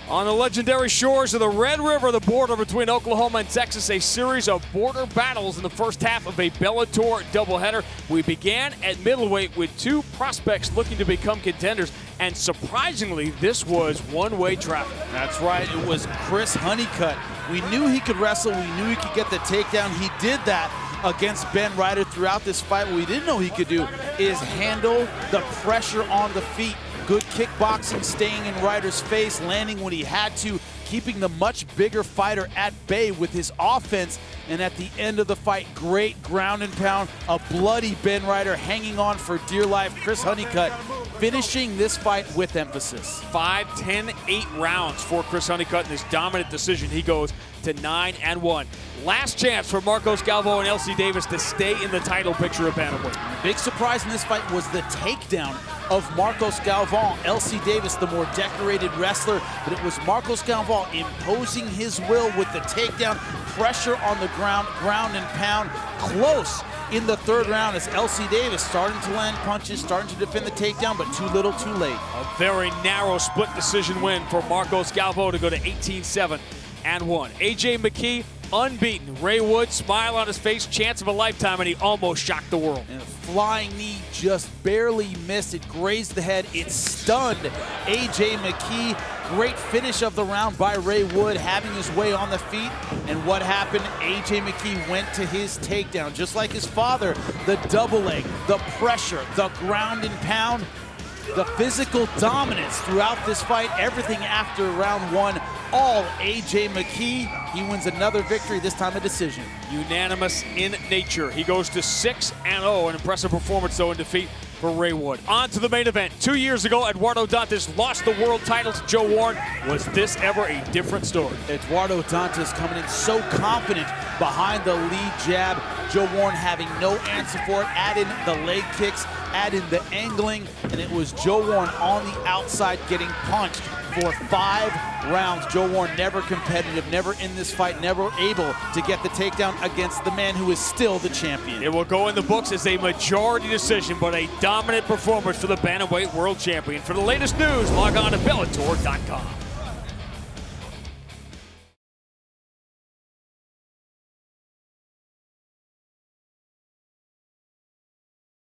On the legendary shores of the Red River, the border between Oklahoma and Texas, a series of border battles in the first half of a Bellator doubleheader. We began at middleweight with two prospects looking to become contenders, and surprisingly, this was one-way traffic. That's right, it was Chris Honeycutt. We knew he could wrestle, we knew he could get the takedown. He did that against Ben Ryder throughout this fight. What we didn't know he could do is handle the pressure on the feet. Good kickboxing, staying in Ryder's face, landing when he had to, keeping the much bigger fighter at bay with his offense. And at the end of the fight, great ground and pound, a bloody Ben Ryder hanging on for dear life. Chris Honeycutt finishing this fight with emphasis. 5, 10, 8 rounds for Chris Honeycutt in this dominant decision. He goes to 9-1. Last chance for Marcos Galvao and LC Davis to stay in the title picture of Bantamweight. Big surprise in this fight was the takedown of Marcos Galvao. LC Davis, the more decorated wrestler, but it was Marcos Galvao imposing his will with the takedown, pressure on the ground, ground and pound, close in the third round as LC Davis starting to land punches, starting to defend the takedown, but too little, too late. A very narrow split decision win for Marcos Galvao to go to 18-7-1. AJ McKee, unbeaten. Ray Wood, smile on his face, chance of a lifetime, and he almost shocked the world. And a flying knee just barely missed. It grazed the head. It stunned AJ McKee. Great finish of the round by Ray Wood, having his way on the feet. And what happened? AJ McKee went to his takedown. Just like his father, the double leg, the pressure, the ground and pound, the physical dominance throughout this fight, everything after round one, all AJ McKee. He wins another victory, this time a decision. Unanimous in nature. He goes to 6-0, an impressive performance though in defeat for Ray Wood. On to the main event. 2 years ago, Eduardo Dantas lost the world title to Joe Warren. Was this ever a different story? Eduardo Dantas coming in so confident behind the lead jab. Joe Warren having no answer for it. Add in the leg kicks, add in the angling, and it was Joe Warren on the outside getting punched for 5 rounds. Joe Warren never competitive, never in this fight, never able to get the takedown against the man who is still the champion. It will go in the books as a majority decision, but a dominant performance for the Bantamweight world champion. For the latest news, log on to Bellator.com.